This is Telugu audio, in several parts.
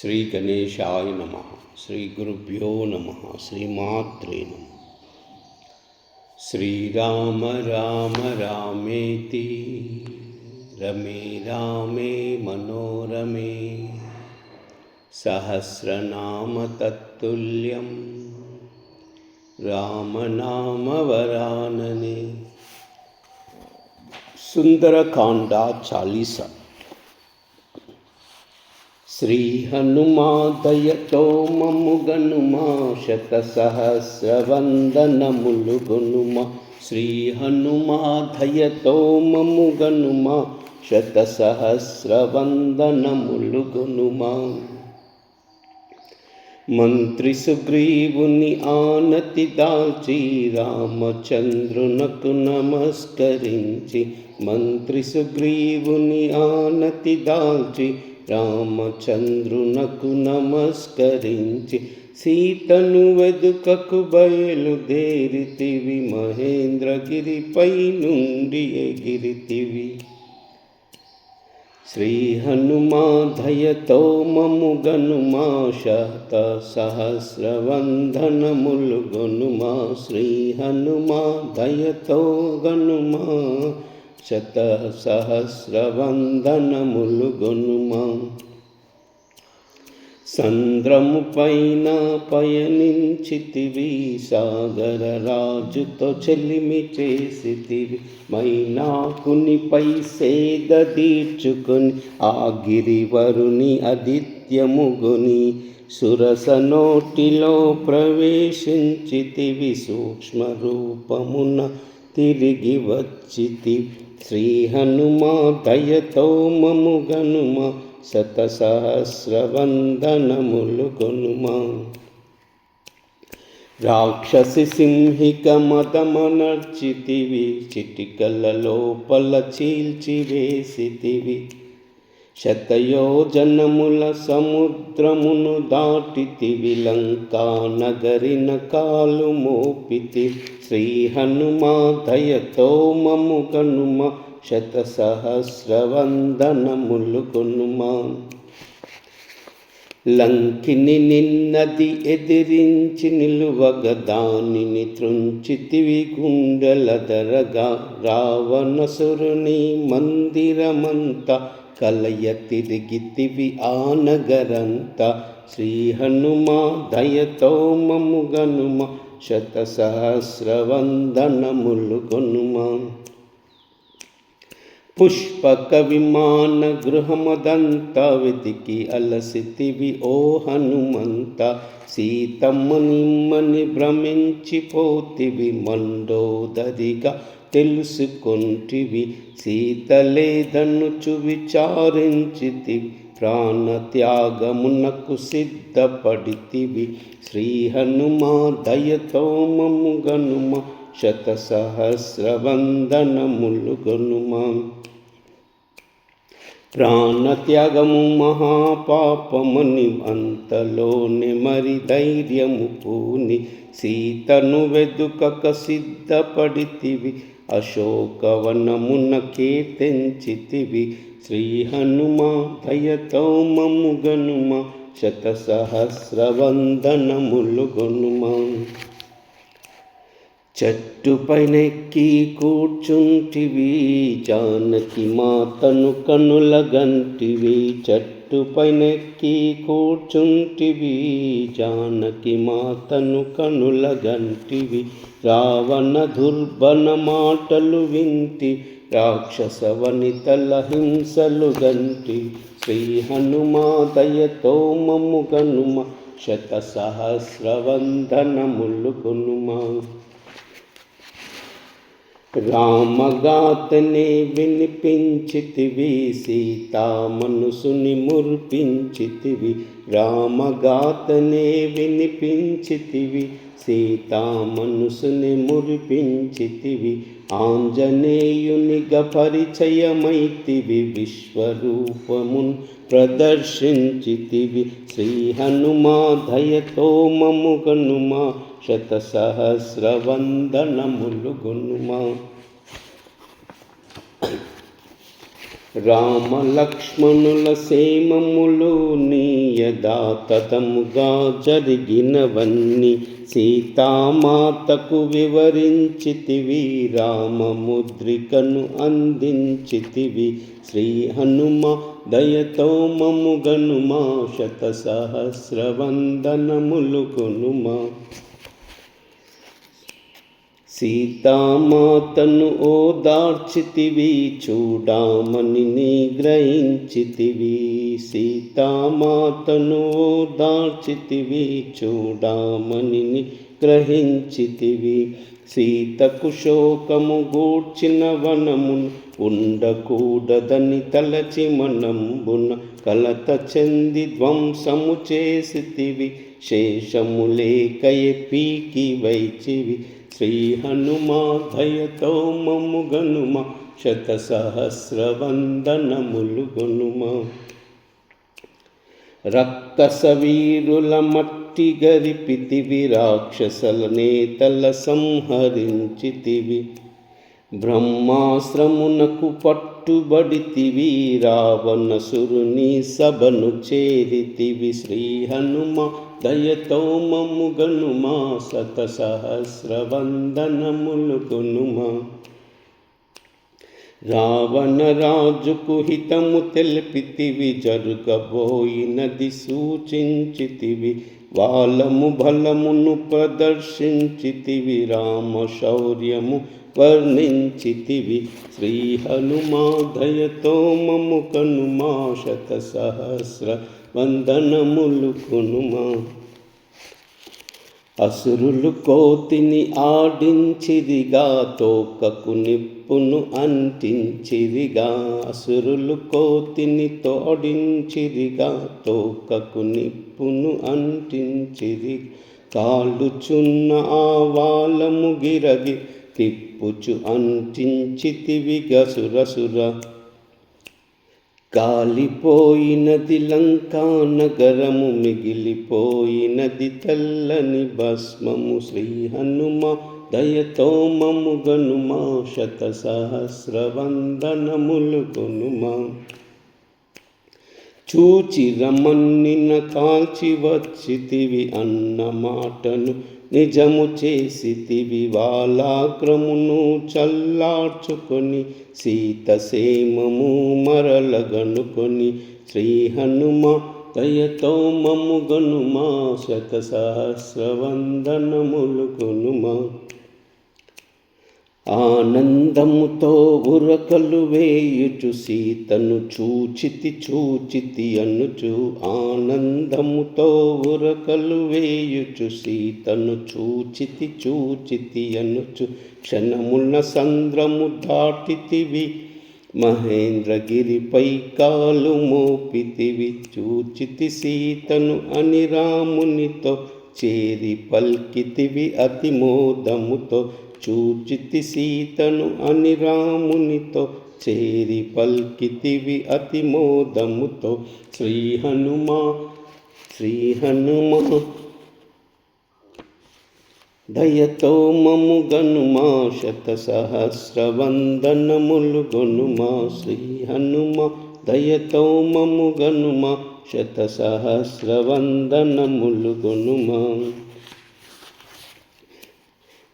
శ్రీ గణేశాయ నమః. శ్రీ గురుభ్యో నమః. శ్రీమాత్రే నమః. శ్రీరామ రామ రామేతి రమే రామే మనోరమే సహస్రనామ తత్తుల్యం రామనామ వరాననే. సుందరకాండ చాలీసా. శ్రీ హనుమాదయతో మమ్ము గనుమా, శత సహస్ర వందనములు గనుమా. శ్రీ హనుమాదయతో మమ్ము గనుమా, శత సహస్ర వందనములు గనుమా. మంత్రి సుగ్రీవుని ఆనతి దాల్చి రామచంద్రునకు నమస్కరించి, మంత్రి సుగ్రీవుని ఆనతి దాల్చి రామచంద్రునకు నమస్కరించి, సీతను వెదుకకు బయలుదేరితివి, మహేంద్రగిరిపై నుండి ఎగిరితివి. శ్రీ హనుమాదయతో మమ్ము గనుమా, శత సహస్ర వందనములు గనుమా. శ్రీ హనుమాదయతో గనుమా, శత సహస్ర వందనములు గనుమా. సంద్రము పైన పయనించితివి, సాగర రాజుతో చెలిమి చేసితివి, మైనాకునిపై సేద తీర్చుకొని ఆగిరివరుని ఆదిత్యముగొని, సురస నోటిలో ప్రవేశించితివి, సూక్ష్మ రూపమున తిరిగి వచ్చితివి. శ్రీ హనుమాదయతో మమ్ము గనుమా, శత సహస్ర వందనములు గనుమా. రాక్షసి సింహిక మదమనర్చితివి, చిటికల లోపల చీల్చివేసితివి, శతయోజనముల సముద్రమును దాటితివి, లంకా నగరిన కాలు మోపితి. శ్రీ హనుమాదయతో మమ్ము గనుమా, శత సహస్ర వందనములు గనుమా. లంకిని నిన్నది ఎదిరించి నిలువగ, దానిని త్రుంచితివి గుండెలదరగా, రావణసురుని మందిరమంతా కలయ తిరిగితివి ఆ నగరంతా. శ్రీ హనుమాదయతో మమ్ము గనుమా, శత సహస్ర వందనములు గనుమా. పుష్పక విమాన గృహమదంతా వెతికి అలసితివి ఓ హనుమంత, సీతమ్మ నిమ్మని భ్రమించిపోతివి, మండోదరిగా తెలుసుకొంటివి, సీత లేదనుచు విచారించితివి, ప్రాణత్యాగమునకు సిద్ధపడితివి. శ్రీ హనుమాదయతో మమ్ము గనుమా, శత సహస్ర వందనములు గనుమా. ప్రాణత్యాగము మహాపాపమని అంతలోనే మరి ధైర్యము పూని, సీతను వెదుకక సిద్ధపడితివి, అశోకవనమునకే తెంచితివి. శ్రీ హనుమాదయతో మమ్ము గనుమా, శత సహస్ర వందనములు గనుమా. చెట్టుపైనెక్కి కూర్చుంటివి, జానకి మాతను కనులగంటివి, చెట్టుపైనెక్కి కూర్చుంటివి, జానకి మాతను కనులగంటివి, రావణ దుర్బన మాటలు వింటి, రాక్షస వనితల హింసలు గంటి. శ్రీ హనుమాదయతో మమ్ము గనుమా, శత సహస్ర వందనములు గనుమా. రామగాథనే వినిపించితివి, సీతా మనసుని మురిపించితివి, రామగాథనే వినిపించితివి, సీతా మనసుని మురిపించితివి, ఆంజనేయునిగా పరిచయమైతివి, విశ్వరూపమున్ ప్రదర్శించితివి. శ్రీ హనుమాదయతో మమ్ము గనుమా, శత సహస్ర వందనములు గనుమా. రామ లక్ష్మణుల సేమములు నీ యథాతథముగా జరిగినవన్నీ సీతామాతకు వివరించితివి, రామముద్రికను అందించితివి. శ్రీ హనుమ దయతో మమ్ము గనుమా, శత సహస్ర వందనములు కొనుమా. సీతామాతను ఓదార్చితివి, చూడామని నిగ్రహించితివి. సీతామాతను ఓదార్చితివి, చూడామని నిగ్రహించితివి. సీతకు శోకము గూర్చిన వనమును ఉండకూడదని తలచి మనంబున కలత చెంది ధ్వంసము చేసితివి. శేషము లేక పీకి వైచివి. శ్రీ హనుమా దయతో మమ్ము గనుమా, శత సహస్ర వందనములు గనుమా. రక్కస వీరుల మట్టి గరిపితివి, రాక్షసల నేతల సంహరించితివి. బ్రహ్మాశ్రమునకు పట్టుబడితివి, రావణసురుని సభను చేరితివి. శ్రీ హనుమ దయతో మమ్ము గనుమా, శత సహస్ర వందనములు కొనుమా. రావణ రాజుకు హితము తెలిపితివి, జరుగబోయినది సూచించితివి. వాలము బలమును ప్రదర్శించితివి, రామ శౌర్యము వర్ణించితివి. శ్రీ హనుమా దయతో మమ్ము కనుమా, శత సహస్ర వందనములు కొనుమా. అసురులు కోతిని ఆడించిరిగా, తోకకు నిప్పును అంటించిరిగా. అసురులు కోతిని తోడించిరిగా, తోకకు నిప్పును అంటించిరి. కాలుచున్న ఆ వాలము గిరగి తిప్పుచు అంటించితివి గసురసుర. కాలిపోయినది లంకా నగరము, మిగిలిపోయినది తెల్లని భస్మము. శ్రీ హనుమ దయతో మమ్ము గనుమా, శత సహస్ర వందనములు కొనుమా. చూచి రమన్నిన కాల్చి వచ్చితివి, అన్న మాటను నిజము చేసితివి. వాలాగ్రమును చల్లార్చుకొని సీతసేమము మరలగనుకొని. శ్రీ హనుమ దయతో మమ్ము గనుమా, శత సహస్ర వందనములు కొనుమా. ఆనందముతో ఉరకలు వేయుచు సీతను చూచితి అనుచు. ఆనందముతో ఉరకలు వేయుచు సీతను చూచితి అనుచు. క్షణమున సంద్రము దాటితివి, మహేంద్రగిరిపై కాలు మోపితివి. చూచితి సీతను అని రామునితో చేరి పల్కితివి అతి మోదముతో. చూచితి సీతను అని రామునితో చేరి పల్కితివి అతి మోదముతో. శ్రీ హనుమా దయతో మమ్ము గనుమా, శత సహస్ర వందనములు గనుమా. శ్రీ హనుమ దయతో మమ్ము గనుమా, శత సహస్ర వందనములు గనుమా.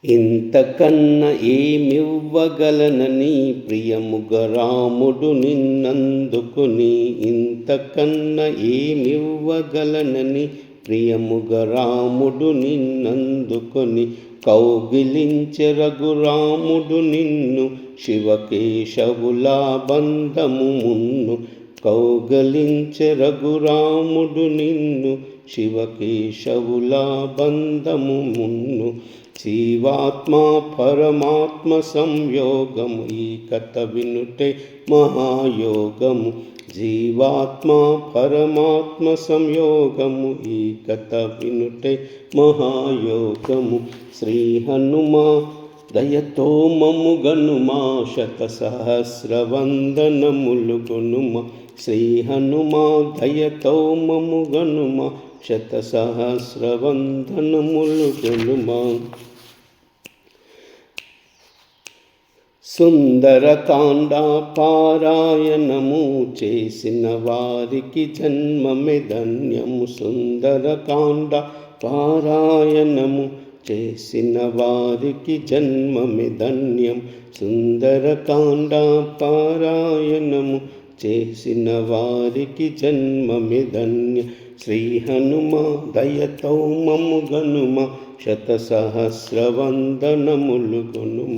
ఇంతకన్నా ఏమివ్వగలనని ప్రియముగ రాముడు నిన్నందుకుని. ఇంతకన్నా ఏమివ్వగలనని ప్రియముగ రాముడు నిన్నందుకొని. కౌగిలించె రఘురాముడు నిన్ను, శివకేశవుల బంధము మున్ను. కౌగలించె రఘురాముడు నిన్ను, శివకేశవుల బంధము మున్ను. జీవాత్మ పరమాత్మ సంయోగము, ఈ కథ వినుటే మహాయోగము. జీవాత్మ పరమాత్మ సంయోగము, ఈ కథ వినుటే మహాయోగము. శ్రీ హనుమా దయతో మమ్ము గనుమా, శత సహస్ర వందనములు గనుమా. శ్రీ హనుమా దయతో మమ్ము గనుమా, శత సహస్ర వందనములు గనుమా. సుందరకాండ పారాయణము చేసిన వారికి జన్మమే ధన్యము. సుందరకాండ పారాయణము చేసిన వారికి జన్మమే ధన్యం. సుందరకాండ పారాయణము చేసిన వారికి జన్మమే ధన్యం. శ్రీ హనుమ దయతో మమ్ము గనుమ, శతసహస్ర వందనములు గనుమ.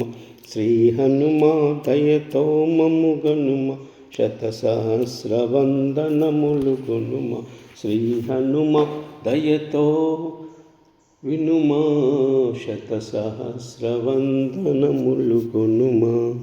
శ్రీ హనుమ దయతో మమ్ము గనుమ, శతసహస్ర వందనములు గనుమ. శ్రీ హనుమ దయతో వినుమా, శతసహస్ర వందనములు గనుమ.